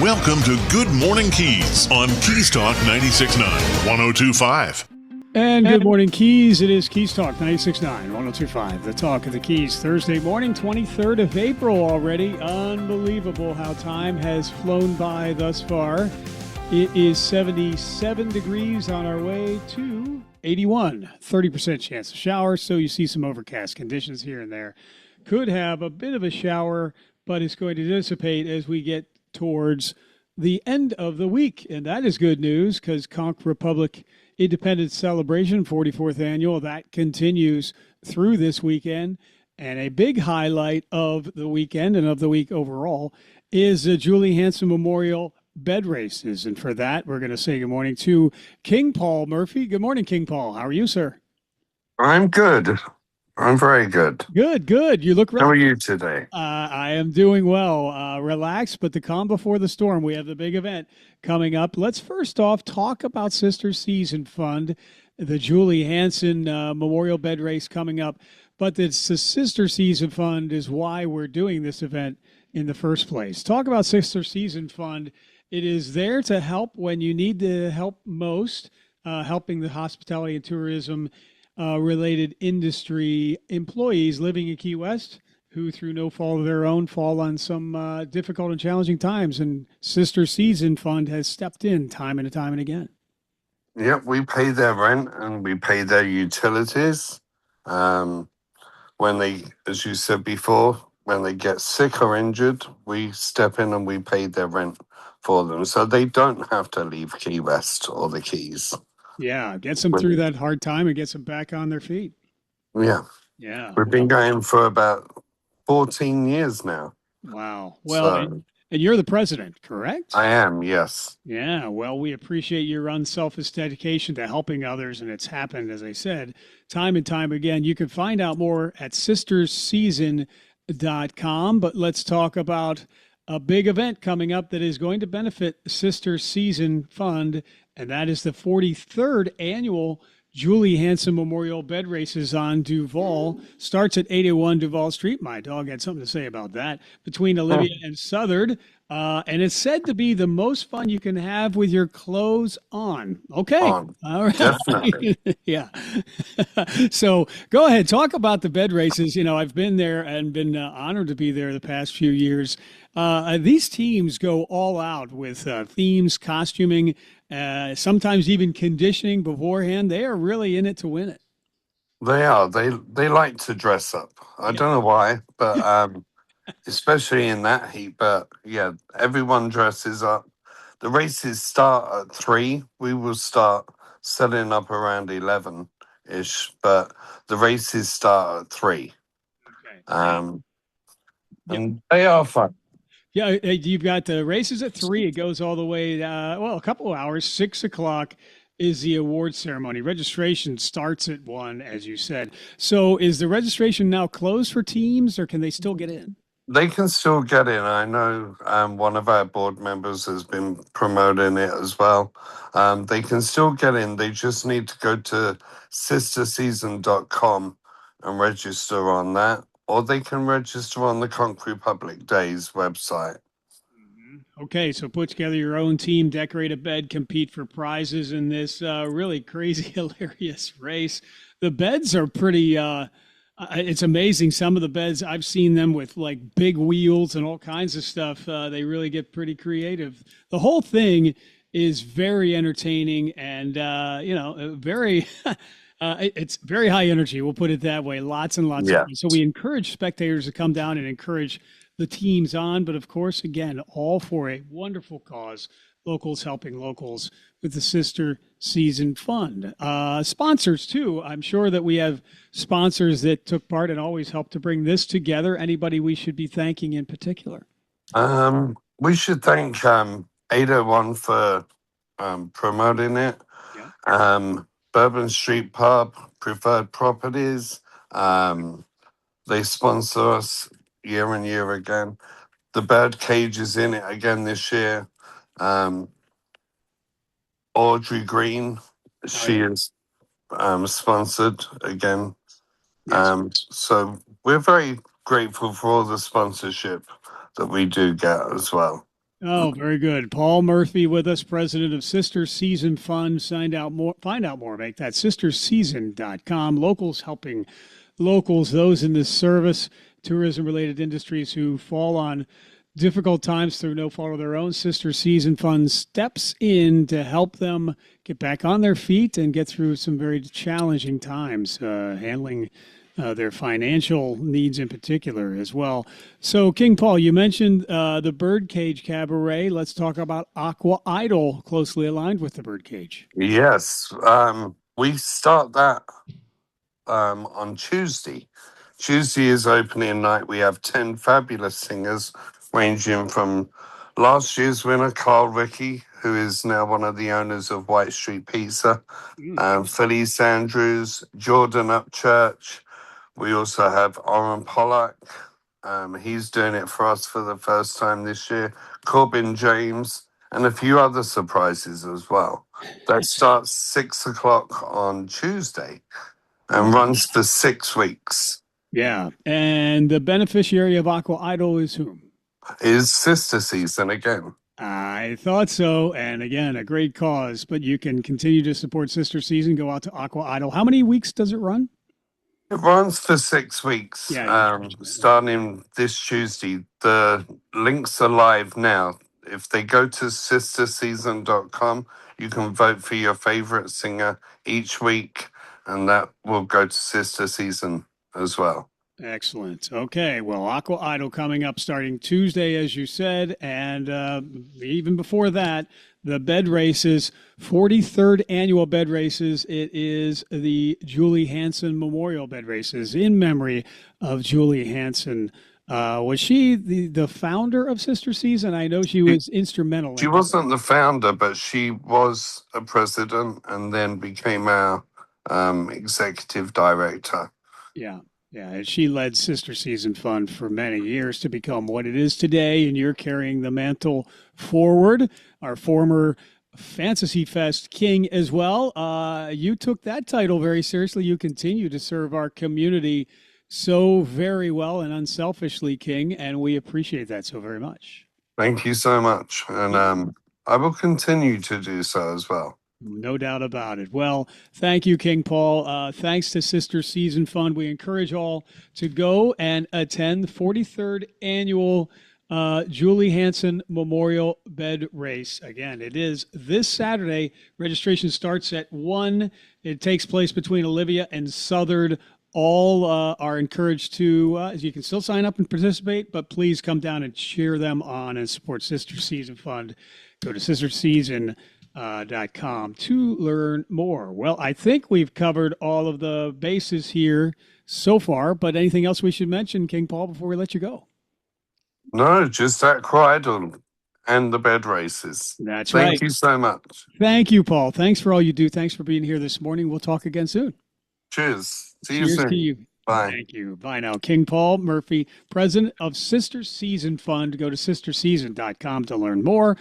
Welcome to Good Morning Keys on Keys Talk 96.9, 102.5. And good morning, Keys. It is Keys Talk 96.9, 102.5, the talk of the Keys. Thursday morning, 23rd of April already. Unbelievable how time has flown by thus far. It is 77 degrees on our way to 81. 30% chance of shower, so you see some overcast conditions here and there. Could have a bit of a shower, but it's going to dissipate as we get towards the end of the week. And that is good news because Conch Republic Independence Celebration, 44th annual, that continues through this weekend. And a big highlight of the weekend and of the week overall is the Julie Hansen Memorial Bed Races. And for that, we're going to say good morning to King Paul Murphy. Good morning, King Paul. How are you, sir? I'm good. I'm very good. Good. You look How are you today? I am doing well. Relaxed, but the calm before the storm. We have the big event coming up. Let's first off talk about Sister Season Fund, the Julie Hansen Memorial Bed Race coming up. But the Sister Season Fund is why we're doing this event in the first place. Talk about Sister Season Fund. It is there to help when you need the help most, helping the hospitality and tourism related industry employees living in Key West who, through no fault of their own, fall on some difficult and challenging times. And Sister Season Fund has stepped in time and time and again. Yep, we pay their rent and we pay their utilities. When they, as you said before, when they get sick or injured, we step in and we pay their rent for them. So they don't have to leave Key West or the Keys. Yeah, gets them through that hard time and gets them back on their feet. Yeah. We've been going for about 14 years now. Wow. Well, and you're the president, correct? I am, yes. Yeah, well, we appreciate your unselfish dedication to helping others, and it's happened, as I said, time and time again. You can find out more at sistersseason.com, but let's talk about a big event coming up that is going to benefit Sister Season Fund, and that is the 43rd annual Julie Hansen Memorial Bed Races on Duval. Starts at 801 Duval Street. My dog had something to say about that. Between Olivia and Southard. And it's said to be the most fun you can have with your clothes on. Okay. All right. Definitely. Yeah. So go ahead. Talk about the bed races. You know, I've been there and been honored to be there the past few years. These teams go all out with themes, costuming, sometimes even conditioning beforehand. They are really in it to win it. They are. They like to dress up. I don't know why, but especially in that heat. But yeah, everyone dresses up. The races start at 3. We will start setting up around 11-ish, but the races start at 3. Okay. And they are fun. Yeah, you've got the races at 3. It goes all the way, a couple of hours. 6 o'clock is the award ceremony. Registration starts at 1, as you said. So is the registration now closed for teams, or can they still get in? They can still get in. I know one of our board members has been promoting it as well. They can still get in. They just need to go to sisterseason.com and register on that. Or they can register on the Conch Republic Days website. Okay, so put together your own team, decorate a bed, compete for prizes in this really crazy, hilarious race. The beds are pretty, it's amazing. Some of the beds, I've seen them with like big wheels and all kinds of stuff. They really get pretty creative. The whole thing is very entertaining and, very... it's very high energy. We'll put it that way. Lots and lots of fun. So we encourage spectators to come down and encourage the teams on. But of course, again, all for a wonderful cause. Locals helping locals with the Sister Season Fund. Sponsors, too. I'm sure that we have sponsors that took part and always helped to bring this together. Anybody we should be thanking in particular? We should thank 801 for promoting it. Yeah. Bourbon Street Pub, Preferred Properties. They sponsor us year and year again. The Bird Cage is in it again this year. Audrey Green, she is sponsored again. So we're very grateful for all the sponsorship that we do get as well. Oh, very good. Paul Murphy with us, president of Sister Season Fund. Find out more. Make that sisterseason.com. Locals helping locals, those in the service, tourism related industries who fall on difficult times through no fault of their own. Sister Season Fund steps in to help them get back on their feet and get through some very challenging times, handling their financial needs in particular as well. So, King Paul, you mentioned the Birdcage Cabaret. Let's talk about Aqua Idol, closely aligned with the Birdcage. Yes, we start that on Tuesday. Tuesday is opening night. We have 10 fabulous singers, ranging from last year's winner, Carl Rickey, who is now one of the owners of White Street Pizza, Felice Andrews, Jordan Upchurch. We also have Oren Pollack. He's doing it for us for the first time this year. Corbin James, and a few other surprises as well. That starts 6 o'clock on Tuesday and runs for 6 weeks. Yeah. And the beneficiary of Aqua Idol is whom? Is Sister Season again. I thought so. And again, a great cause, but you can continue to support Sister Season. Go out to Aqua Idol. How many weeks does it run? It runs for 6 weeks, Yeah, starting this Tuesday. The links are live now. If they go to sisterseason.com, you can vote for your favorite singer each week, and that will go to Sister Season as well. Excellent. Okay. Well, Aqua Idol coming up starting Tuesday, as you said. And even before that, the bed races, 43rd annual bed races. It is the Julie Hansen Memorial Bed Races in memory of Julie Hansen. Was she the founder of Sister Season? I know she was instrumental. She wasn't the founder, but she was a president and then became our executive director. Yeah. Yeah, she led Sister Season Fund for many years to become what it is today, and you're carrying the mantle forward. Our former Fantasy Fest king as well. You took that title very seriously. You continue to serve our community so very well and unselfishly, King, and we appreciate that so very much. Thank you so much, and I will continue to do so as well. No doubt about it. Well, thank you, King Paul. Thanks to Sister Season Fund. We encourage all to go and attend the 43rd annual Julie Hansen Memorial Bed Race. Again, it is this Saturday. Registration starts at 1. It takes place between Olivia and Southard. All are encouraged to, you can still sign up and participate, but please come down and cheer them on and support Sister Season Fund. Go to sisterseason.com to learn more. Well, I think we've covered all of the bases here so far, but anything else we should mention, King Paul, before we let you go? No, just that Idol and the bed races. That's right. Thank you so much. Thank you, Paul. Thanks for all you do. Thanks for being here this morning. We'll talk again soon. Cheers. See you Cheers soon. to you. Bye. Thank you. Bye now. King Paul Murphy, president of Sister Season Fund. Go to sisterseason.com to learn more.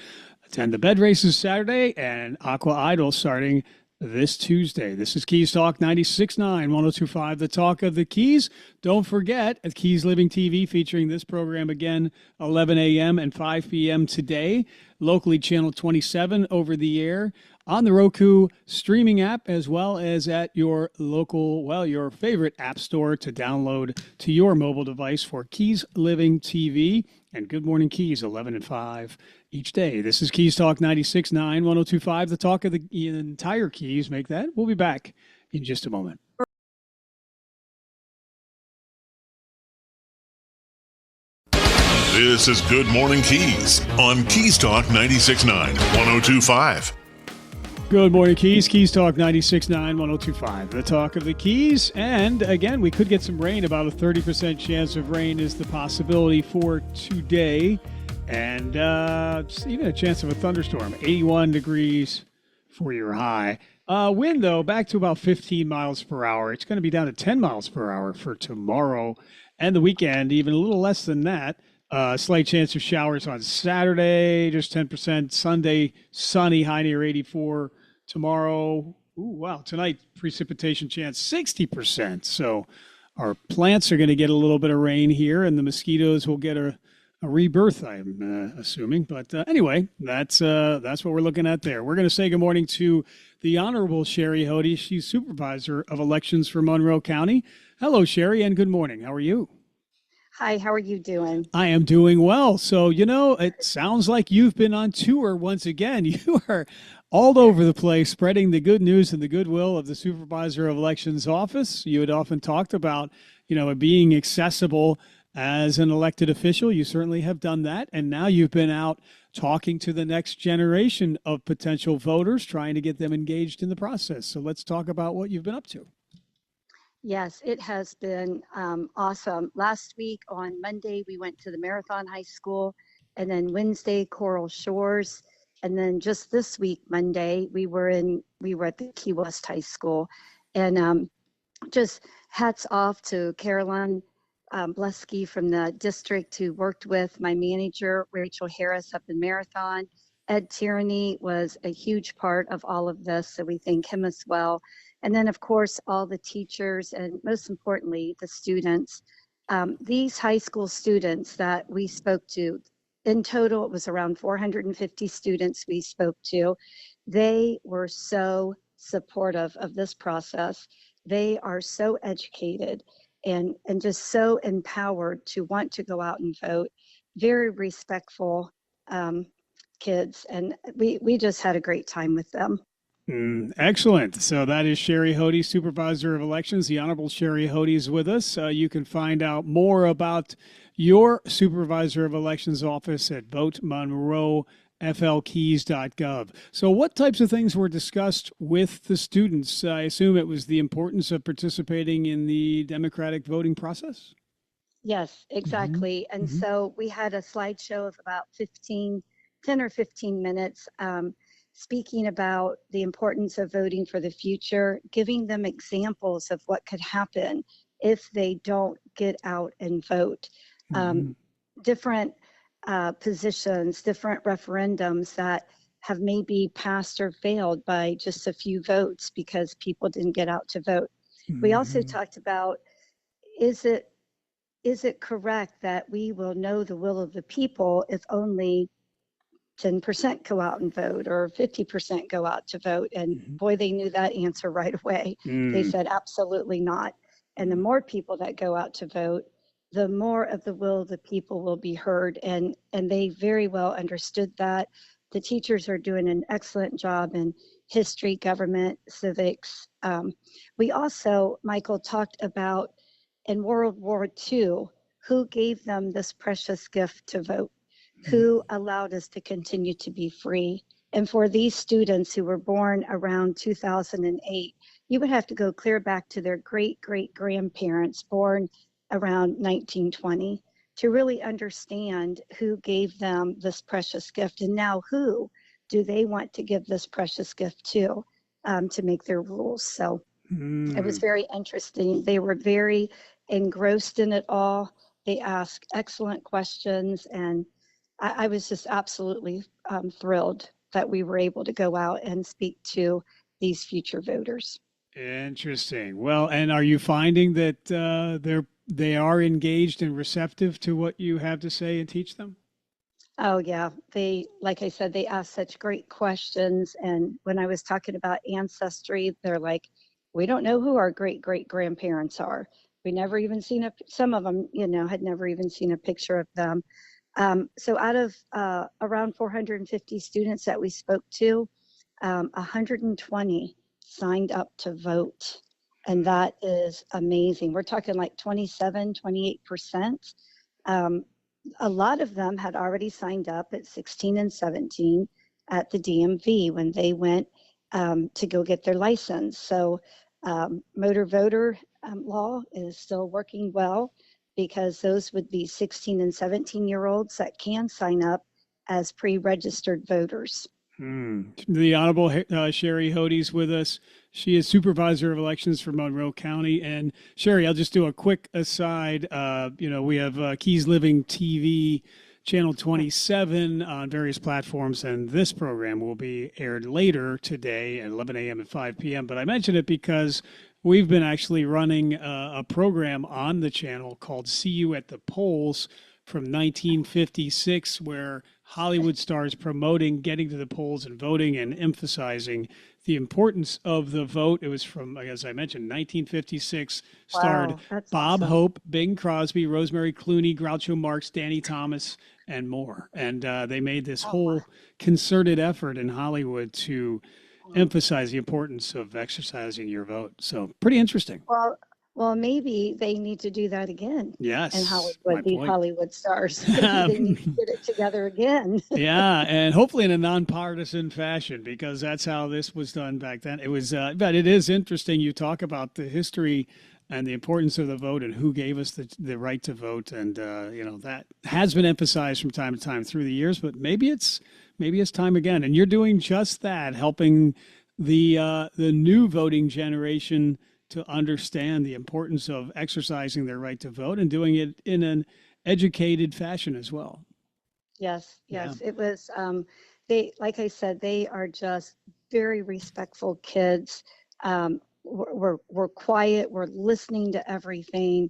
Attend the bed races Saturday and Aqua Idol starting this Tuesday. This is Keys Talk 96.9, 102.5, the talk of the Keys. Don't forget, at Keys Living TV, featuring this program again, 11 a.m. and 5 p.m. today. Locally, channel 27 over the air on the Roku streaming app, as well as at your local, your favorite app store to download to your mobile device for Keys Living TV and Good Morning Keys, 11 and 5 each day. This is Keys Talk 96.9, 102.5, the talk of the entire Keys. Make that. We'll be back in just a moment. This is Good Morning Keys on Keys Talk 96.9, 102.5. Good morning, Keys. Keys Talk 96.9, 102.5, the talk of the Keys. And again, we could get some rain. About a 30% chance of rain is the possibility for today. And even a chance of a thunderstorm. 81 degrees for your high. Wind, though, back to about 15 miles per hour. It's going to be down to 10 miles per hour for tomorrow and the weekend, even a little less than that. Slight chance of showers on Saturday, just 10%. Sunday, sunny, high near 84. Tomorrow, tonight, precipitation chance 60%. So our plants are going to get a little bit of rain here, and the mosquitoes will get a a rebirth, I'm assuming. But anyway, that's what we're looking at there. We're going to say good morning to the Honorable Sherry Hody. She's Supervisor of Elections for Monroe County. Hello, Sherry, and good morning. How are you? Hi, how are you doing? I am doing well. So, it sounds like you've been on tour once again. You are all over the place spreading the good news and the goodwill of the Supervisor of Elections office. You had often talked about, it being accessible as an elected official. You certainly have done that. And now you've been out talking to the next generation of potential voters, trying to get them engaged in the process. So let's talk about what you've been up to. Yes, it has been awesome. Last week on Monday, we went to the Marathon High School, and then Wednesday, Coral Shores. And then just this week, Monday, we were at the Key West High School. And just hats off to Carolyn Blesky from the district who worked with my manager, Rachel Harris, up in Marathon. Ed Tierney was a huge part of all of this, so we thank him as well. And then, of course, all the teachers and most importantly, the students. These high school students that we spoke to, in total, it was around 450 students we spoke to. They were so supportive of this process. They are so educated and just so empowered to want to go out and vote. Very respectful kids. And we just had a great time with them. Excellent. So that is Sherry Hody, Supervisor of Elections. The Honorable Sherry Hody is with us. You can find out more about your Supervisor of Elections office at votemonroeflkeys.gov. So what types of things were discussed with the students? I assume it was the importance of participating in the democratic voting process? Yes, exactly. And so we had a slideshow of about 10 or 15 minutes. Speaking about the importance of voting for the future, giving them examples of what could happen if they don't get out and vote. Different positions, different referendums that have maybe passed or failed by just a few votes because people didn't get out to vote. We also talked about, is it correct that we will know the will of the people if only 10% go out and vote or 50% go out to vote? And boy, they knew that answer right away. They said absolutely not. And the more people that go out to vote, the more of the will of the people will be heard. And they very well understood that. The teachers are doing an excellent job in history, government, civics. We also, Michael, talked about in World War II, who gave them this precious gift to vote, who allowed us to continue to be free. And for these students who were born around 2008, you would have to go clear back to their great-great-grandparents born around 1920 to really understand who gave them this precious gift. And now who do they want to give this precious gift to make their rules? So it was very interesting. They were very engrossed in it all. They asked excellent questions, and I was just absolutely thrilled that we were able to go out and speak to these future voters. Interesting. Well, and are you finding that they are engaged and receptive to what you have to say and teach them? Oh yeah, like I said, they asked such great questions. And when I was talking about ancestry, they're like, we don't know who our great-great-grandparents are. We never even seen some of them, had never even seen a picture of them. So out of around 450 students that we spoke to, 120 signed up to vote. And that is amazing. We're talking like 28%. A lot of them had already signed up at 16 and 17 at the DMV when they went to go get their license. So motor voter law is still working well, because those would be 16 and 17-year-olds that can sign up as pre-registered voters. The Honorable Sherry Hody's with us. She is Supervisor of Elections for Monroe County. And Sherry, I'll just do a quick aside. We have Keys Living TV, Channel 27 on various platforms, and this program will be aired later today at 11 a.m. and 5 p.m. But I mention it because we've been actually running a program on the channel called See You at the Polls from 1956, where Hollywood stars promoting getting to the polls and voting and emphasizing the importance of the vote. It was from, as I mentioned, 1956, starred Wow, that's Bob awesome. Hope, Bing Crosby, Rosemary Clooney, Groucho Marx, Danny Thomas, and more. And they made this Oh, wow. whole concerted effort in Hollywood to Mm. emphasize the importance of exercising your vote. So pretty interesting. Well, well, maybe they need to do that again in Yes, my Hollywood, these point. Hollywood stars. Maybe they need to get it together again. Yeah, and hopefully in a nonpartisan fashion, because that's how this was done back then. It was, but it is interesting. You talk about the history and the importance of the vote and who gave us the right to vote, and that has been emphasized from time to time through the years. But maybe it's time again, and you're doing just that, helping the new voting generation to understand the importance of exercising their right to vote and doing it in an educated fashion as well. Yes, Yeah. yes. It was, like I said, they are just very respectful kids. We're quiet, we're listening to everything.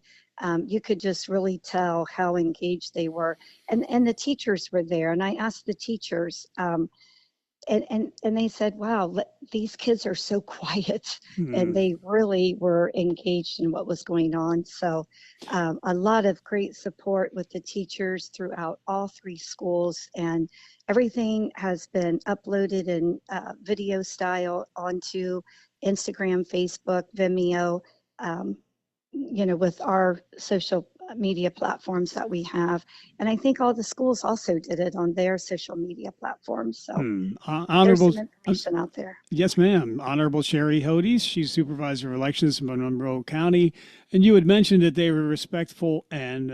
You could just really tell how engaged they were. And the teachers were there. And I asked the teachers, and they said, wow, these kids are so quiet. And they really were engaged in what was going on. So a lot of great support with the teachers throughout all three schools, and everything has been uploaded in video style onto Instagram, Facebook, Vimeo, with our social media platforms that we have. And I think all the schools also did it on their social media platforms. So there's Honorable, some information out there. yes, ma'am. Honorable Sherry Hodes, she's supervisor of elections in Monroe County, and you had mentioned that they were respectful and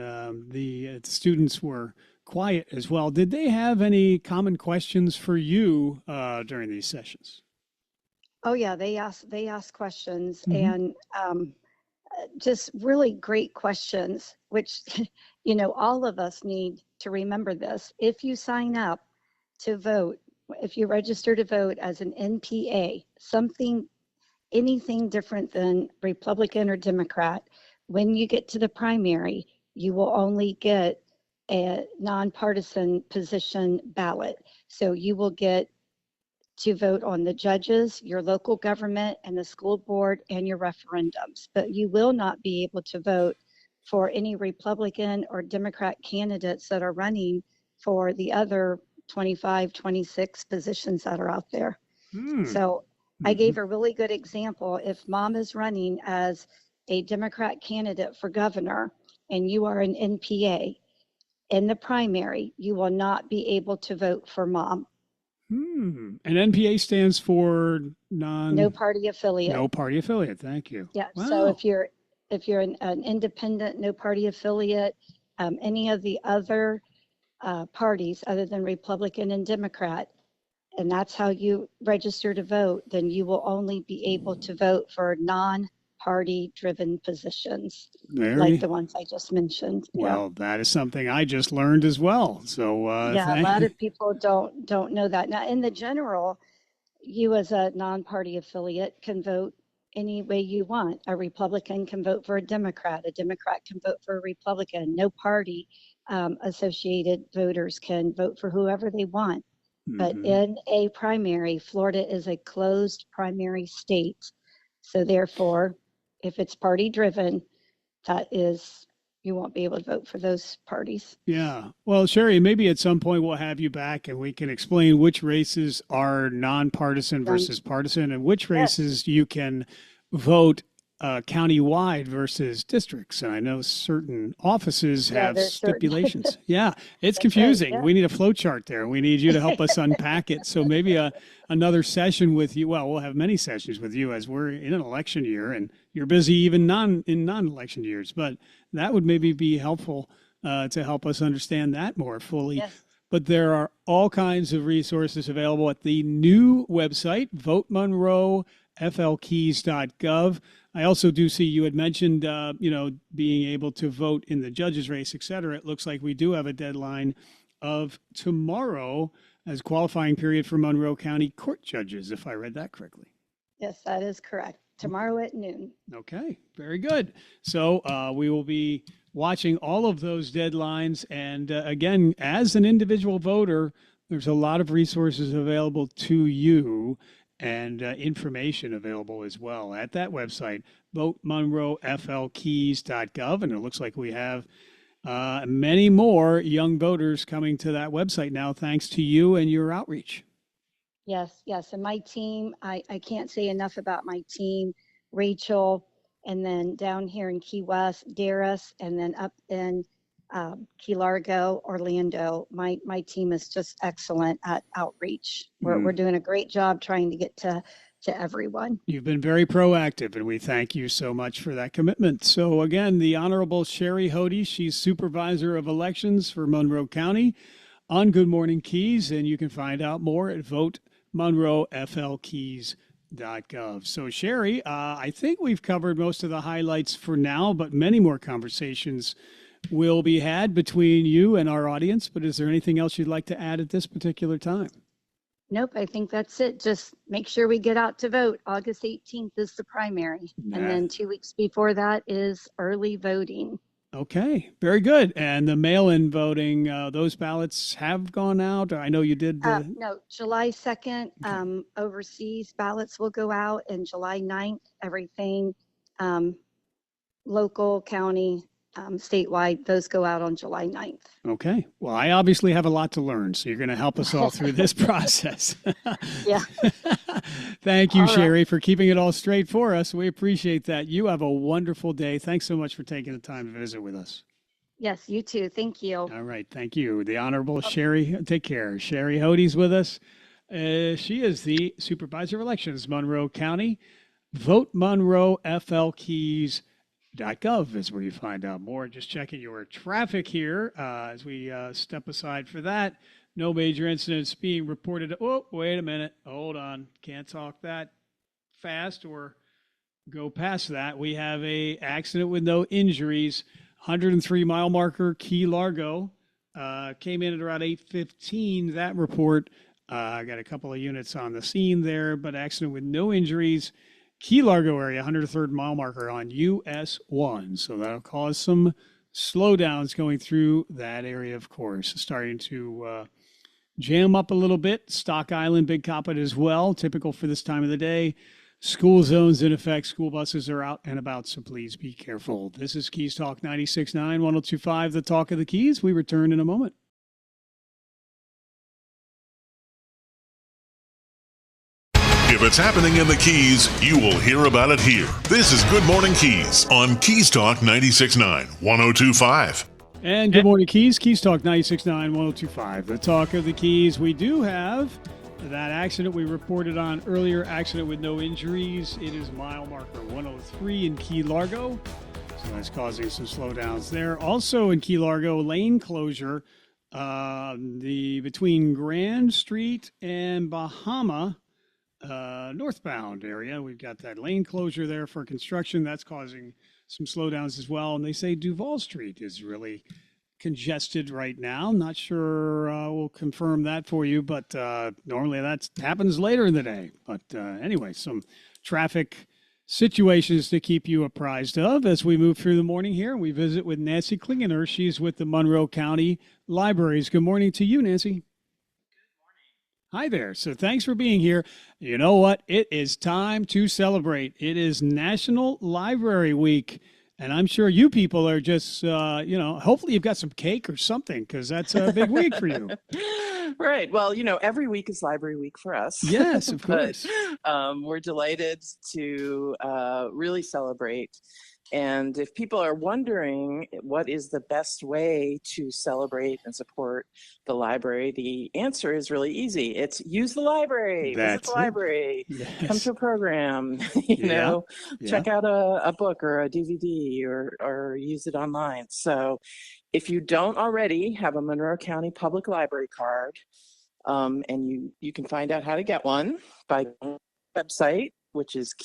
the students were quiet as well. Did they have any common questions for you during these sessions? Oh yeah, they ask questions, and just really great questions, which all of us need to remember this. If you sign up to vote, if you register to vote as an NPA, anything different than Republican or Democrat, when you get to the primary, you will only get a nonpartisan position ballot. So you will get to vote on the judges, your local government, and the school board, and your referendums. But you will not be able to vote for any Republican or Democrat candidates that are running for the other 25, 26 positions that are out there. So I gave a really good example. If mom is running as a Democrat candidate for governor and you are an NPA, in the primary, you will not be able to vote for mom. And NPA stands for No party affiliate. No party affiliate. Thank you. Yeah. Wow. So if you're an independent, no party affiliate, any of the other parties other than Republican and Democrat, and that's how you register to vote, then you will only be able to vote for non-party driven positions, like the ones I just mentioned. Well, that is something I just learned as well. So Yeah, a lot of people don't know that. Now, in the general, you as a non-party affiliate can vote any way you want. A Republican can vote for a Democrat can vote for a Republican. No party associated voters can vote for whoever they want. But in a primary, Florida is a closed primary state. So therefore, if it's party driven, you won't be able to vote for those parties. Yeah. Well, Sherry, maybe at some point we'll have you back and we can explain which races are nonpartisan versus partisan and which races you can vote county-wide versus districts. And I know certain offices have stipulations. Yeah, it's confusing. Right, yeah. We need a flow chart there. We need you to help us unpack it. So maybe another session with you. Well, we'll have many sessions with you as we're in an election year and you're busy even in non-election years. But that would maybe be helpful to help us understand that more fully. Yes. But there are all kinds of resources available at the new website, votemonroeflkeys.gov. I also do see you had mentioned, being able to vote in the judges race, et cetera. It looks like we do have a deadline of tomorrow as qualifying period for Monroe County court judges, if I read that correctly. Yes, that is correct. Tomorrow at noon. Okay, very good. So we will be watching all of those deadlines. And again, as an individual voter, there's a lot of resources available to you and information available as well at that website, votemonroeflkeys.gov. And it looks like we have many more young voters coming to that website now, thanks to you and your outreach. Yes, yes. And my team, I can't say enough about my team, Rachel, and then down here in Key West, Darris, and then up in Key Largo, Orlando. My team is just excellent at outreach. We're doing a great job trying to get to everyone. You've been very proactive, and we thank you so much for that commitment. So again, the Honorable Sherry Hody, she's Supervisor of Elections for Monroe County on Good Morning Keys, and you can find out more at votemonroeflkeys.gov. So Sherry, I think we've covered most of the highlights for now, but many more conversations will be had between you and our audience. But is there anything else you'd like to add at this particular time? Nope, I think that's it. Just make sure we get out to vote. August 18th is the primary. And then 2 weeks before that is early voting. Okay, very good. And the mail-in voting, those ballots have gone out. I know you did. No, July 2nd, overseas ballots will go out, and July 9th, everything local, county, statewide, those go out on July 9th. Okay. Well, I obviously have a lot to learn, so you're going to help us all through this process. Yeah. Thank you, All right. Sherry, for keeping it all straight for us. We appreciate that. You have a wonderful day. Thanks so much for taking the time to visit with us. Yes, you too. Thank you. All right. Thank you. The Honorable Sherry, take care. Sherry Hody's with us. She is the Supervisor of Elections, Monroe County. VoteMonroeFLKeys.gov is where you find out more. Just checking your traffic here as we step aside for that. No major incidents being reported. Oh, wait a minute. Hold on. Can't talk that fast or go past that. We have a accident with no injuries. 103 mile marker, Key Largo. Came in at around 8:15. That report. I got a couple of units on the scene there, but accident with no injuries. Key Largo area, 103rd mile marker on US 1. So that'll cause some slowdowns going through that area, of course. Starting to jam up a little bit. Stock Island, Big Copper as well, typical for this time of the day. School zones in effect. School buses are out and about, so please be careful. This is Keys Talk 96.9, 102.5, the talk of the Keys. We return in a moment. If it's happening in the Keys, you will hear about it here. This is Good Morning Keys on Keys Talk 96.9, 102.5. And good morning, Keys. Keys Talk 96.9, 102.5, the talk of the Keys. We do have that accident we reported on earlier, accident with no injuries. It is mile marker 103 in Key Largo. So that's causing some slowdowns there. Also in Key Largo, lane closure between Grand Street and Bahama northbound area. We've got that lane closure there for construction. That's causing some slowdowns as well. And they say Duval Street is really congested right now. Not sure we'll confirm that for you, but normally that happens later in the day. But anyway, some traffic situations to keep you apprised of as we move through the morning here. We visit with Nancy Klingener. She's with the Monroe County Libraries. Good morning to you, Nancy. Hi there. So thanks for being here. You know what? It is time to celebrate. It is National Library Week. And I'm sure you people are just, hopefully you've got some cake or something, because that's a big week for you. Right. Well, every week is Library Week for us. Yes, of course. But, we're delighted to really celebrate. And if people are wondering what is the best way to celebrate and support the library, the answer is really easy. It's use the library, visit the library, come to a program, check out a book or a DVD or use it online. So if you don't already have a Monroe County Public Library card, and you can find out how to get one by going to the website, which is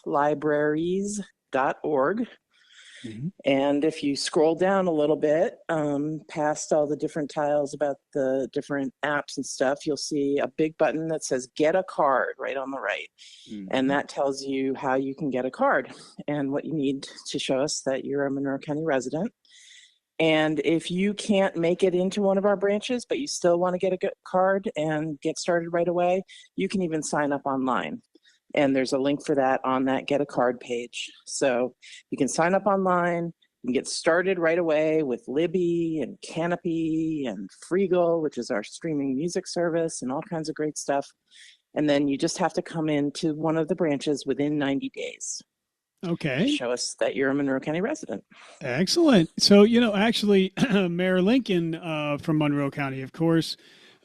keyslibraries.org. Mhm. And if you scroll down a little bit, past all the different tiles about the different apps and stuff, you'll see a big button that says Get a Card right on the right. And Mhm. that tells you how you can get a card and what you need to show us that you're a Monroe County resident. And if you can't make it into one of our branches, but you still want to get a card and get started right away, you can even sign up online. And there's a link for that on that Get a Card page. So you can sign up online and get started right away with Libby and Canopy and Freegal, which is our streaming music service, and all kinds of great stuff. And then you just have to come into one of the branches within 90 days to Okay. show us that you're a Monroe County resident. Excellent. So, actually, Mayor Lincoln from Monroe County, of course,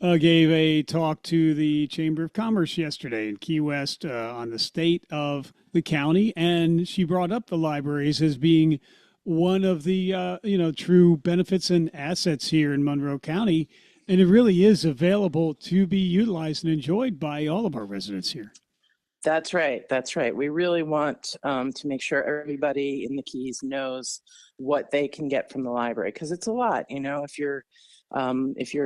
gave a talk to the Chamber of Commerce yesterday in Key West on the state of the county. And she brought up the libraries as being one of the, true benefits and assets here in Monroe County. And it really is available to be utilized and enjoyed by all of our residents here. That's right. That's right. We really want to make sure everybody in the Keys knows what they can get from the library, because it's a lot. If you're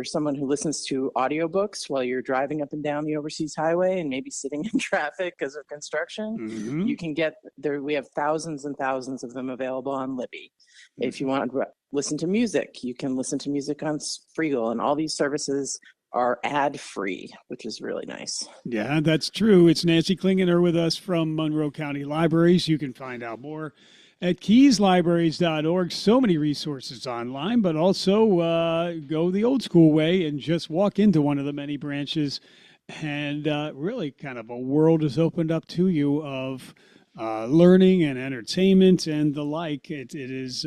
someone who listens to audiobooks while you're driving up and down the overseas highway and maybe sitting in traffic because of construction, Mm-hmm. you can get there. We have thousands and thousands of them available on Libby. If you want to listen to music, you can listen to music on Freegal, and all these services are ad-free, which is really nice. Yeah, that's true. It's Nancy Klingener with us from Monroe County Libraries. You can find out more at keyslibraries.org. So many resources online, but also go the old school way and just walk into one of the many branches. And really kind of a world has opened up to you of learning and entertainment and the like. It is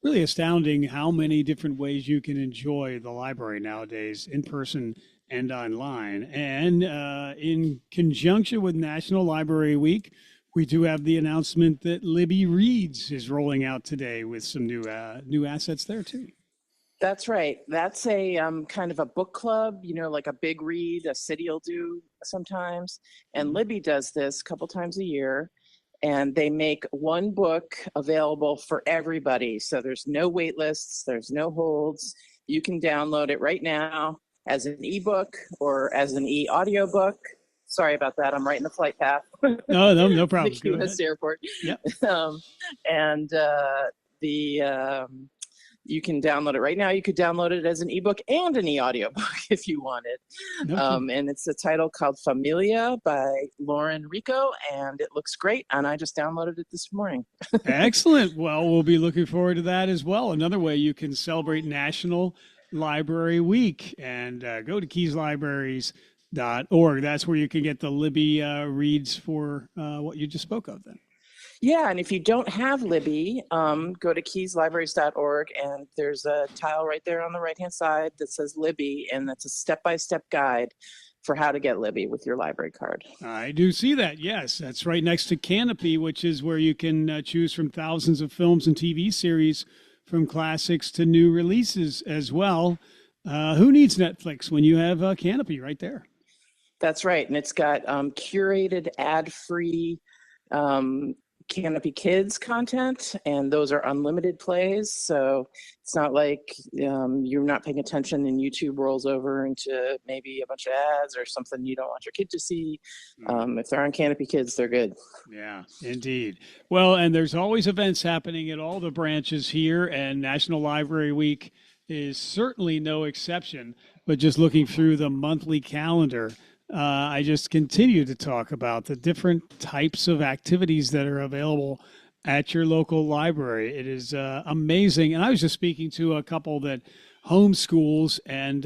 really astounding how many different ways you can enjoy the library nowadays, in person and online. And in conjunction with National Library Week, we do have the announcement that Libby Reads is rolling out today with some new assets there too. That's right. That's a kind of a book club, like a big read, a city will do sometimes. And Libby does this a couple times a year. And they make one book available for everybody. So there's no wait lists, there's no holds. You can download it right now as an ebook or as an e-audiobook. Sorry about that. I'm right in the flight path. No problem. The Key West Airport. Yeah. You can download it right now. You could download it as an ebook and an e-audiobook if you wanted. And it's a title called Familia by Lauren Rico, and it looks great. And I just downloaded it this morning. Excellent. Well, we'll be looking forward to that as well. Another way you can celebrate National Library Week, and go to keyslibraries.org. That's where you can get the Libby reads for what you just spoke of then. Yeah, and if you don't have Libby, go to keyslibraries.org, and there's a tile right there on the right-hand side that says Libby, and that's a step-by-step guide for how to get Libby with your library card. I do see that, yes. That's right next to Canopy, which is where you can choose from thousands of films and TV series, from classics to new releases as well. Who needs Netflix when you have Canopy right there? That's right, and it's got curated ad-free Canopy Kids content, and those are unlimited plays. So it's not like you're not paying attention and YouTube rolls over into maybe a bunch of ads or something you don't want your kid to see. If they're on Canopy Kids, they're good. Yeah, indeed. Well, and there's always events happening at all the branches here, and National Library Week is certainly no exception. But just looking through the monthly calendar, I just continue to talk about the different types of activities that are available at your local library. It is amazing. And I was just speaking to a couple that homeschools and,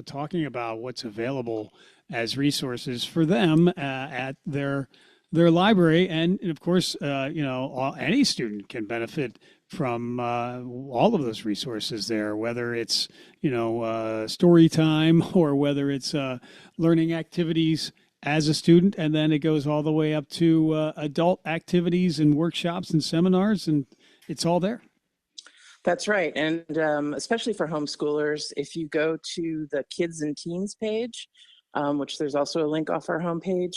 talking about what's available as resources for them at their library. And of course, any student can benefit from all of those resources there, whether it's, story time or whether it's learning activities as a student. And then it goes all the way up to adult activities and workshops and seminars, and it's all there. That's right. And especially for homeschoolers, if you go to the Kids and Teens page, which there's also a link off our homepage,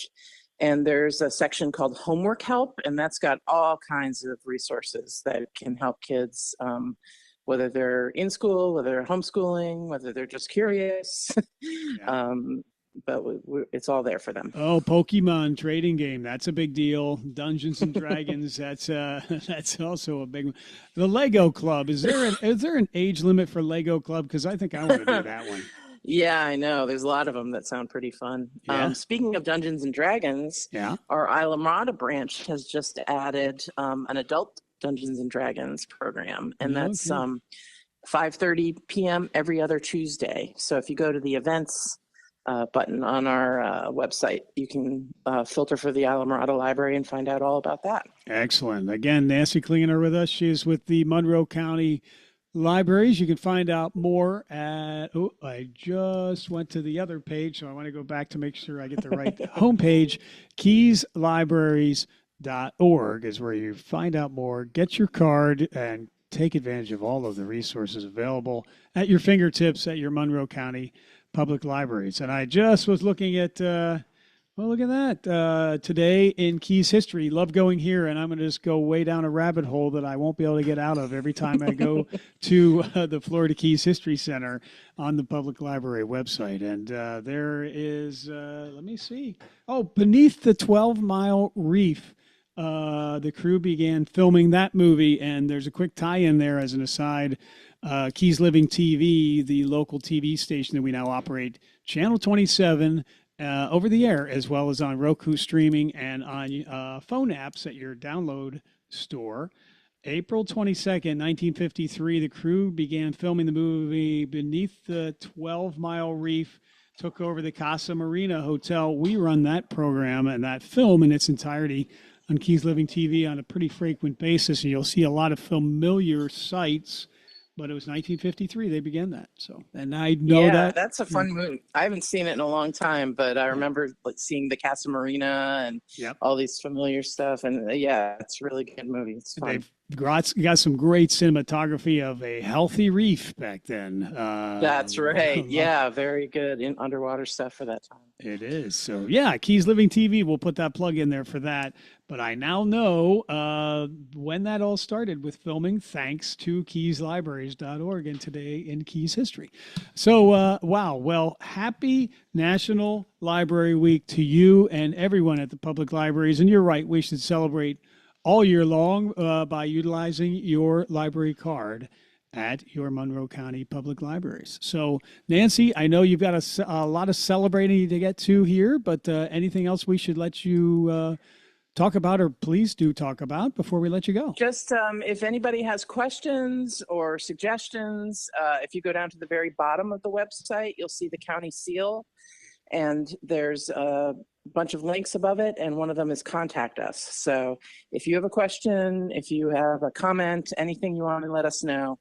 And there's a section called Homework Help, and that's got all kinds of resources that can help kids, whether they're in school, whether they're homeschooling, whether they're just curious. Yeah. But it's all there for them. Oh, Pokemon trading game. That's a big deal. Dungeons and Dragons. That's also a big one. The Lego Club. Is there an age limit for Lego Club? Because I think I want to do that one. Yeah, I know. There's a lot of them that sound pretty fun. Yeah. Speaking of Dungeons and Dragons, Yeah. our Islamorada branch has just added an adult Dungeons and Dragons program, and that's 5:30 p.m. every other Tuesday. So if you go to the events button on our website, you can filter for the Islamorada Library and find out all about that. Excellent. Again, Nancy Klinger with us. She is with the Monroe County Libraries. You can find out more at, I just went to the other page, so I want to go back to make sure I get the right homepage. KeysLibraries.org is where you find out more, get your card, and take advantage of all of the resources available at your fingertips at your Monroe County Public Libraries. And I just was looking at, well, look at that. Today in Keys history, love going here, and I'm going to just go way down a rabbit hole that I won't be able to get out of every time I go to the Florida Keys History Center on the Public Library website. And there is, let me see. Oh, beneath the 12-mile reef. The crew began filming that movie, and there's a quick tie-in there as an aside. Keys Living TV, the local TV station that we now operate, Channel 27, over the air, as well as on Roku streaming and on phone apps at your download store. April 22nd, 1953, the crew began filming the movie Beneath the 12-Mile Reef, took over the Casa Marina Hotel. We run that program and that film in its entirety on Keys Living TV on a pretty frequent basis, and you'll see a lot of familiar sights. But it was 1953 they began that. So, and I know that's a fun movie. I haven't seen it in a long time, but I remember seeing the Casa Marina and all these familiar stuff. And it's a really good movie. It's fun. They've got some great cinematography of a healthy reef back then. That's right. Yeah, very good in underwater stuff for that time. It is. So, yeah, Keys Living TV, we'll put that plug in there for that. But I now know when that all started with filming, thanks to KeysLibraries.org and today in Keys history. So, wow. Well, happy National Library Week to you and everyone at the public libraries. And you're right, we should celebrate all year long by utilizing your library card at your Monroe County Public Libraries. So, Nancy, I know you've got a lot of celebrating to get to here, but anything else we should let you talk about, or please do talk about before we let you go? Just if anybody has questions or suggestions, if you go down to the very bottom of the website, you'll see the county seal, and there's a bunch of links above it, and one of them is contact us. So if you have a question, if you have a comment, anything you want to let us know,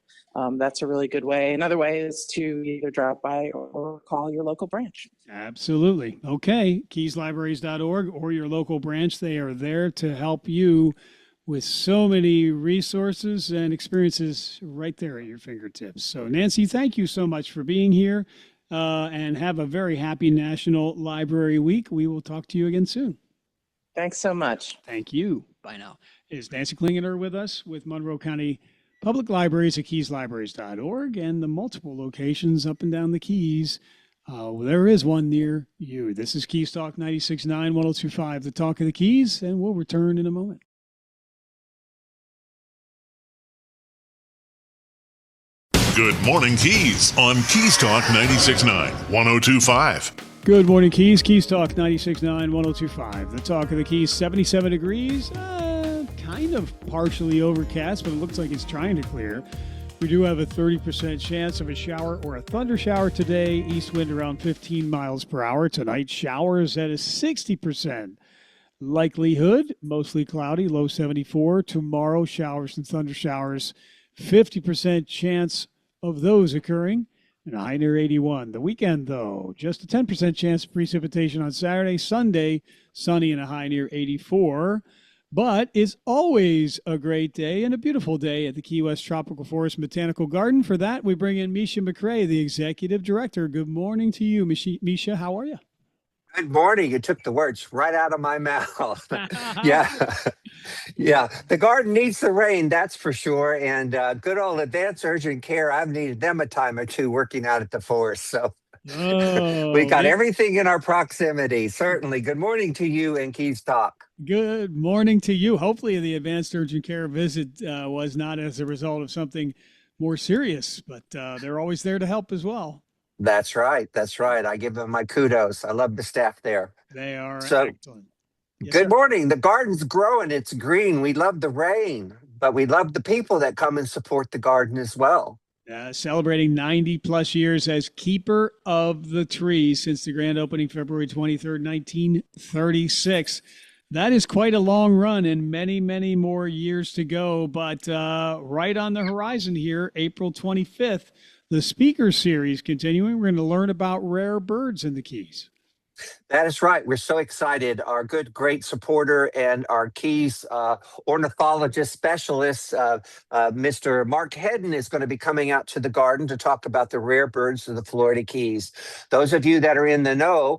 that's a really good way. Another way is to either drop by or call your local branch. Absolutely. Okay. KeysLibraries.org or your local branch. They are there to help you with so many resources and experiences right there at your fingertips. So, Nancy, thank you so much for being here. And have a very happy National Library Week. We will talk to you again soon. Thanks so much. Thank you. Bye now. Is Nancy Klinger with us with Monroe County Public Libraries at KeysLibraries.org and the multiple locations up and down the Keys. There is one near you. This is Keys Talk 96.9, 102.5, the Talk of the Keys, and we'll return in a moment. Good morning, Keys on Keys Talk 96.9, 102.5. Good morning, Keys. Keys Talk 96.9, 102.5. The Talk of the Keys, 77 degrees. Kind of partially overcast, but it looks like it's trying to clear. We do have a 30% chance of a shower or a thunder shower today. East wind around 15 miles per hour. Tonight, showers at a 60% likelihood. Mostly cloudy, low 74. Tomorrow, showers and thunder showers, 50% chance of those occurring, and a high near 81. The weekend, though, just a 10% chance of precipitation on Saturday. Sunday, sunny and a high near 84. But it's always a great day and a beautiful day at the Key West Tropical Forest Botanical Garden. For that, we bring in Misha McRae, the Executive Director. Good morning to you, Misha. How are you? Good morning. You took the words right out of my mouth. Yeah. Yeah. The garden needs the rain, that's for sure. And good old advanced urgent care, I've needed them a time or two working out at the forest. So we Oh, got yeah. everything in our proximity. Certainly. Good morning to you and Keys Talk. Good morning to you. Hopefully, the advanced urgent care visit was not as a result of something more serious, but they're always there to help as well. That's right. That's right. I give them my kudos. I love the staff there. They are So excellent. Yes, good sir. morning. The garden's growing. It's green. We love the rain, but we love the people that come and support the garden as well. Celebrating 90 plus years as keeper of the trees since the grand opening February 23rd, 1936. That is quite a long run and many, many more years to go. But right on the horizon here, April 25th, the speaker series continuing. We're going to learn about rare birds in the Keys. That is right. We're so excited. Our good, great supporter and our Keys ornithologist specialist, Mr. Mark Hedden, is going to be coming out to the garden to talk about the rare birds of the Florida Keys. Those of you that are in the know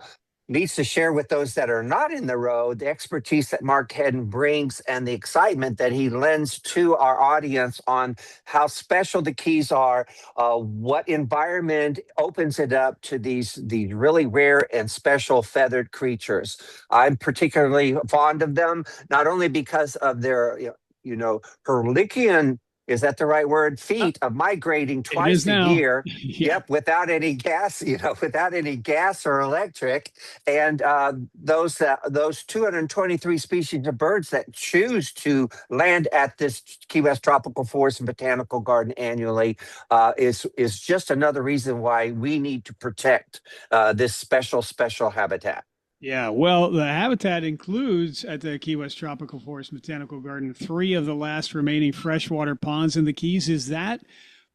needs to share with those that are not in the know the expertise that Mark Hedden brings and the excitement that he lends to our audience on how special the Keys are, what environment opens it up to these really rare and special feathered creatures. I'm particularly fond of them, not only because of their, Herlichian, is that the right word? Feet of migrating twice a now. year. Yeah. Yep, without any gas, without any gas or electric. And those 223 species of birds that choose to land at this Key West Tropical Forest and Botanical Garden annually is just another reason why we need to protect this special habitat. Yeah, well, the habitat includes at the Key West Tropical Forest Botanical Garden 3 of the last remaining freshwater ponds in the Keys. Is that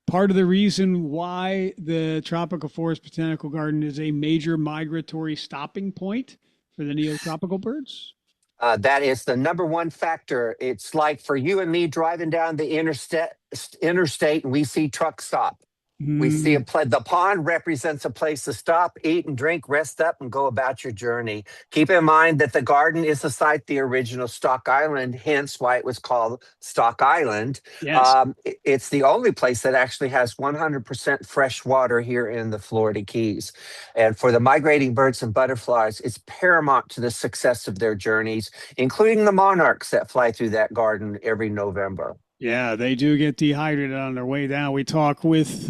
part of the reason why the Tropical Forest Botanical Garden is a major migratory stopping point for the neotropical birds? That is the number one factor. It's like for you and me driving down the interstate and we see truck stop. We see the pond represents a place to stop, eat and drink, rest up, and go about your journey. Keep in mind that the garden is the site, the original Stock Island, hence why it was called Stock Island. Yes. It's the only place that actually has 100% fresh water here in the Florida Keys. And for the migrating birds and butterflies, it's paramount to the success of their journeys, including the monarchs that fly through that garden every November. Yeah, they do get dehydrated on their way down. We talk with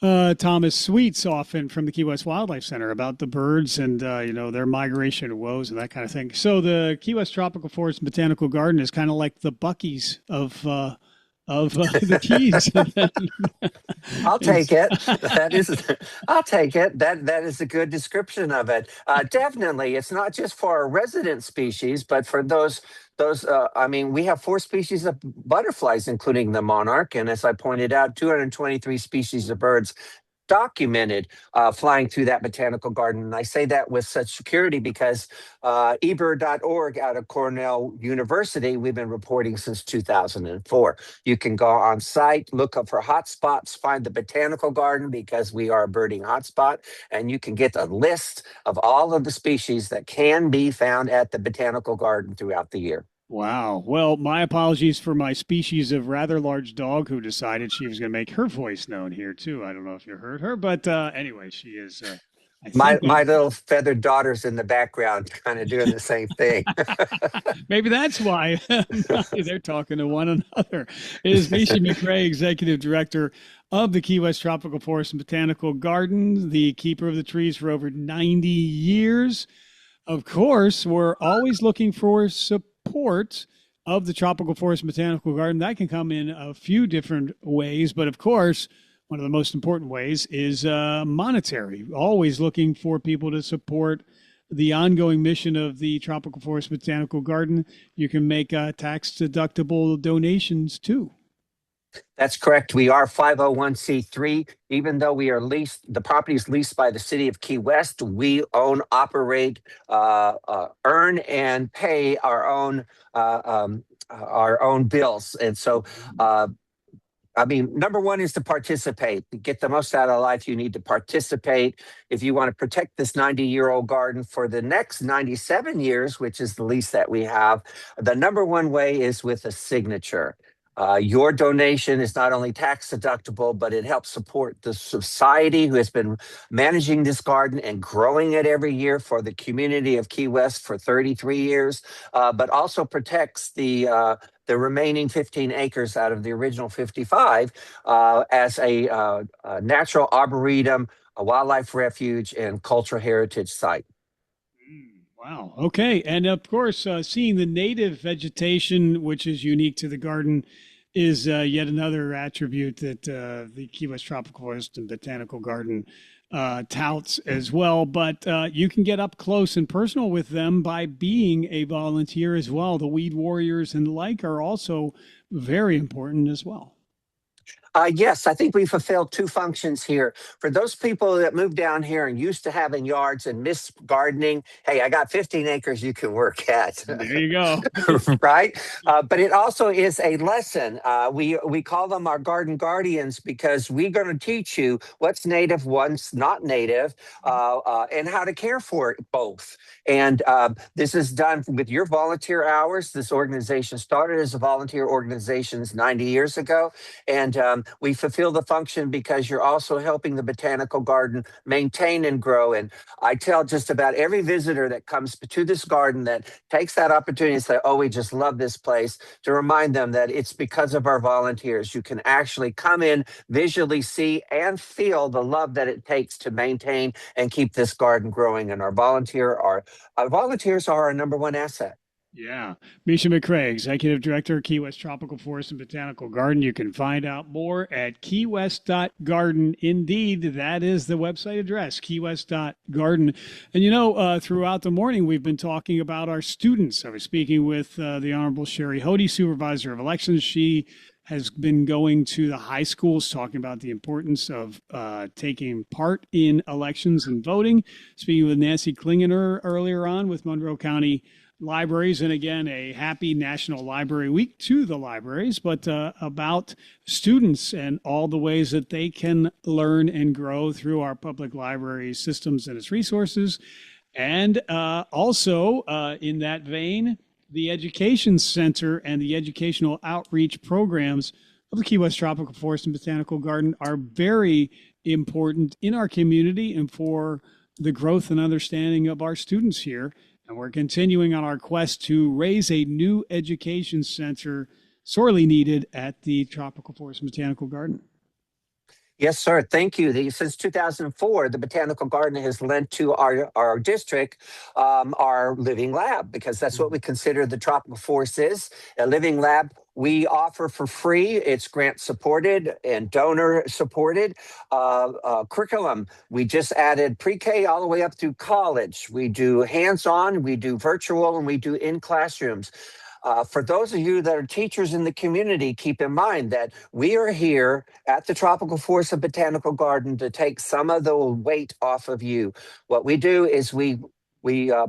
Thomas Sweets often from the Key West Wildlife Center about the birds and their migration woes and that kind of thing. So the Key West Tropical Forest and Botanical Garden is kind of like the Buc-ee's of the Keys. I'll take it. I'll take it. That is a good description of it. Definitely, it's not just for our resident species, but for those. We have 4 species of butterflies, including the monarch, and as I pointed out, 223 species of birds documented flying through that botanical garden. And I say that with such security because eBird.org out of Cornell University, we've been reporting since 2004. You can go on site, look up for hotspots, find the botanical garden because we are a birding hotspot, and you can get a list of all of the species that can be found at the botanical garden throughout the year. Wow. Well, my apologies for my species of rather large dog who decided she was going to make her voice known here too. I don't know if you heard her, but anyway, she is. My little feathered daughter's in the background, kind of doing the same thing. Maybe that's why they're talking to one another. It is Macy McRae, Executive Director of the Key West Tropical Forest and Botanical Garden, the keeper of the trees for over 90 years. Of course, we're always looking for support of the Tropical Forest and Botanical Garden. That can come in a few different ways, but of course, one of the most important ways is monetary. Always looking for people to support the ongoing mission of the Tropical Forest Botanical Garden. You can make tax-deductible donations too. That's correct. We are 501c3. Even though we are leased, the property is leased by the city of Key West. We own, operate, earn, and pay our own bills. And so I mean, number one is to participate. To get the most out of life, you need to participate. If you want to protect this 90-year-old garden for the next 97 years, which is the lease that we have, the number one way is with a signature. Your donation is not only tax deductible, but it helps support the society who has been managing this garden and growing it every year for the community of Key West for 33 years, but also protects the remaining 15 acres out of the original 55 as a natural arboretum, a wildlife refuge, and cultural heritage site. Wow. Okay. And of course, seeing the native vegetation, which is unique to the garden, is yet another attribute that the Key West Tropical Forest and Botanical Garden touts as well. But you can get up close and personal with them by being a volunteer as well. The weed warriors and the like are also very important as well. Yes, I think we fulfilled two functions here. For those people that moved down here and used to having yards and miss gardening, hey, I got 15 acres you can work at. There you go. Right? But it also is a lesson. We call them our garden guardians because we're going to teach you what's native, what's not native, and how to care for both. And this is done with your volunteer hours. This organization started as a volunteer organization 90 years ago. And we fulfill the function because you're also helping the botanical garden maintain and grow. And I tell just about every visitor that comes to this garden that takes that opportunity to say, oh, we just love this place, to remind them that it's because of our volunteers. You can actually come in, visually see and feel the love that it takes to maintain and keep this garden growing. And our volunteers are our number one asset. Yeah. Misha McCrae, Executive Director, Key West Tropical Forest and Botanical Garden. You can find out more at keywest.garden. Indeed, that is the website address, keywest.garden. And you know, throughout the morning, we've been talking about our students. I was speaking with the Honorable Sherry Hody, Supervisor of Elections. She has been going to the high schools talking about the importance of taking part in elections and voting. Speaking with Nancy Klingener earlier on with Monroe County Libraries, and again, a happy National Library Week to the libraries, but about students and all the ways that they can learn and grow through our public library systems and its resources. And also, in that vein, the Education Center and the educational outreach programs of the Key West Tropical Forest and Botanical Garden are very important in our community and for the growth and understanding of our students here. And we're continuing on our quest to raise a new education center sorely needed at the Tropical Forest and Botanical Garden. Yes, sir. Thank you. Since 2004, the Botanical Garden has lent to our district our living lab, because that's what we consider the tropical forest is, a living lab. We offer for free. It's grant supported and donor supported curriculum. We just added pre-K all the way up through college. We do hands-on, we do virtual, and we do in classrooms. For those of you that are teachers in the community, keep in mind that we are here at the Tropical Forest and Botanical Garden to take some of the weight off of you. What we do is we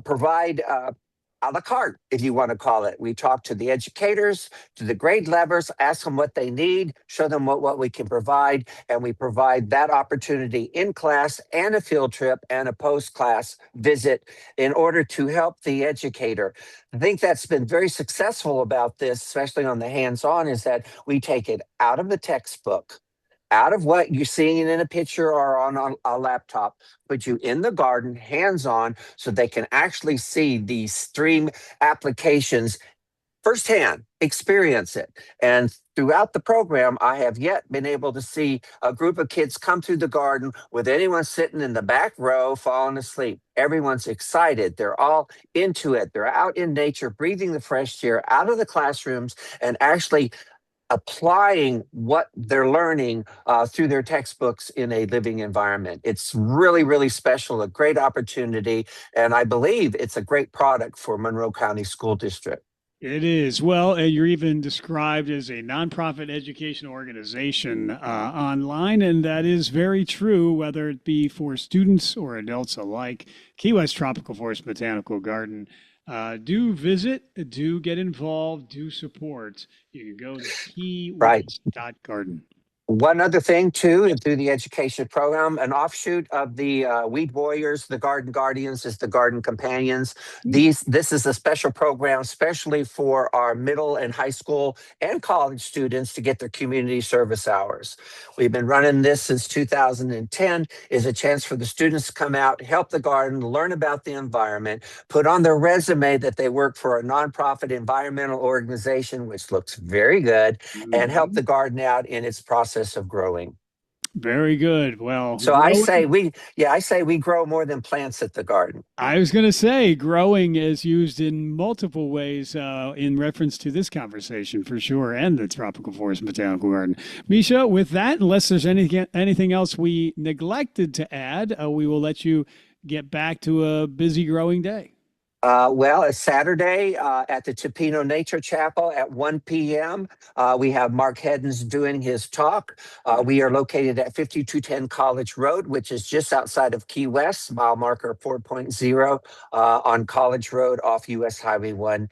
provide a la carte, if you want to call it. We talk to the educators, to the grade levels, ask them what they need, show them what we can provide, and we provide that opportunity in class and a field trip and a post-class visit in order to help the educator. I think that's been very successful about this, especially on the hands-on, is that we take it out of the textbook, out of what you're seeing in a picture or on a laptop, put you in the garden, hands-on, so they can actually see these stream applications firsthand, experience it. And throughout the program, I have yet been able to see a group of kids come through the garden with anyone sitting in the back row falling asleep. Everyone's excited. They're all into it. They're out in nature, breathing the fresh air, out of the classrooms, and actually applying what they're learning through their textbooks in a living environment. It's really, really special, a great opportunity, and I believe it's a great product for Monroe County School District. It is. Well, you're even described as a nonprofit education organization online, and that is very true, whether it be for students or adults alike. Key West Tropical Forest Botanical Garden. Do visit, do get involved, do support. You can go to keywest.garden. One other thing, too, through the education program, an offshoot of the Weed Warriors, the Garden Guardians, is the Garden Companions. This is a special program, especially for our middle and high school and college students to get their community service hours. We've been running this since 2010. Is a chance for the students to come out, help the garden, learn about the environment, put on their resume that they work for a nonprofit environmental organization, which looks very good, and help the garden out in its process of growing. Very good. Well, So I say we grow more than plants at the garden. I was going to say growing is used in multiple ways in reference to this conversation for sure, and the Tropical Forest Botanical Garden. Misha, with that, unless there's anything else we neglected to add, we will let you get back to a busy growing day. Well, it's Saturday at the Topino Nature Chapel at 1 p.m. We have Mark Heddens doing his talk. We are located at 5210 College Road, which is just outside of Key West, mile marker 4.0 on College Road off US Highway 1.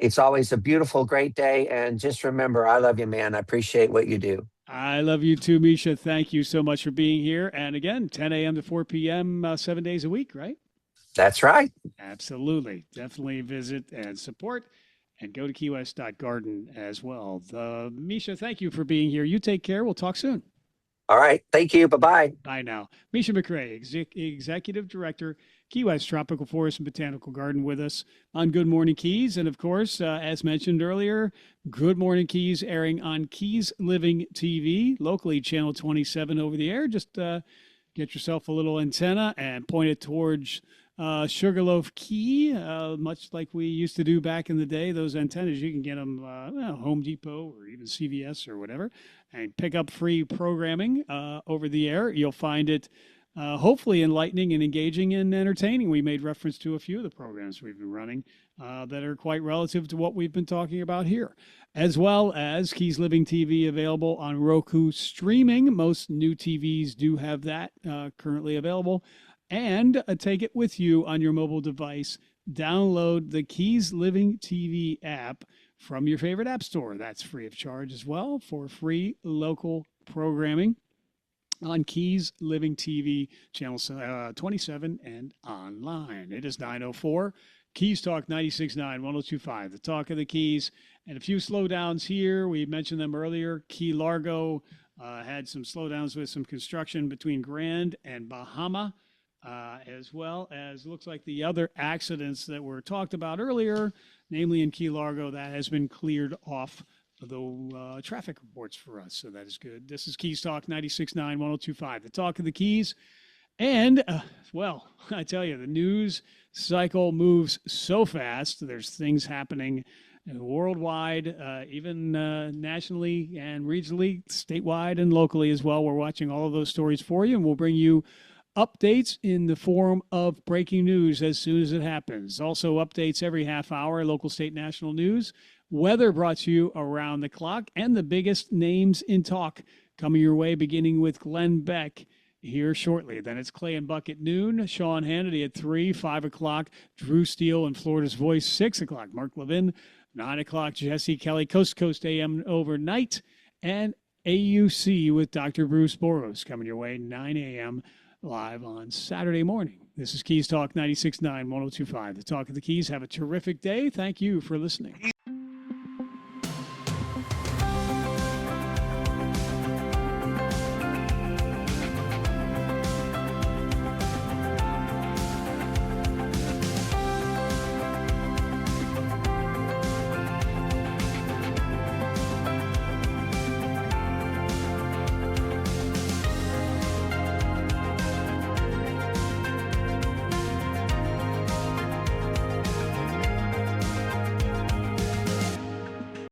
It's always a beautiful, great day. And just remember, I love you, man. I appreciate what you do. I love you too, Misha. Thank you so much for being here. And again, 10 a.m. to 4 p.m., 7 days a week, right? That's right. Absolutely. Definitely visit and support and go to keywest.garden as well. Misha, thank you for being here. You take care. We'll talk soon. All right. Thank you. Bye-bye. Bye now. Misha McRae, Executive Director, Key West Tropical Forest and Botanical Garden, with us on Good Morning Keys. And of course, as mentioned earlier, Good Morning Keys airing on Keys Living TV, locally channel 27 over the air. Just get yourself a little antenna and point it towards Sugarloaf Key, much like we used to do back in the day. Those antennas, you can get them Home Depot or even CVS or whatever, and pick up free programming over the air. You'll find it hopefully enlightening and engaging and entertaining. We made reference to a few of the programs we've been running that are quite relative to what we've been talking about here, as well as Keys Living TV available on Roku streaming. Most new TVs do have that currently available. And take it with you on your mobile device. Download the Keys Living TV app from your favorite app store. That's free of charge as well for free local programming on Keys Living TV, channel 27 and online. It is 9:04. Keys Talk 96.9, 102.5, the talk of the Keys. And a few slowdowns here. We mentioned them earlier. Key Largo had some slowdowns with some construction between Grand and Bahama. As well as looks like the other accidents that were talked about earlier, namely in Key Largo, that has been cleared off the traffic reports for us. So that is good. This is Keys Talk 96.9, 102.5, the talk of the Keys. And, well, I tell you, the news cycle moves so fast. There's things happening worldwide, even nationally and regionally, statewide and locally as well. We're watching all of those stories for you, and we'll bring you updates in the form of breaking news as soon as it happens. Also updates every half hour, local, state, national news. Weather brought to you around the clock, and the biggest names in talk coming your way, beginning with Glenn Beck here shortly. Then it's Clay and Buck at noon, Sean Hannity at 3, 5 o'clock, Drew Steele and Florida's Voice, 6 o'clock, Mark Levin, 9 o'clock, Jesse Kelly, Coast to Coast AM overnight, and AUC with Dr. Bruce Boros coming your way, 9 a.m. live on Saturday morning. This is Keys Talk 96.9, 102.5, the talk of the Keys. Have a terrific day. Thank you for listening.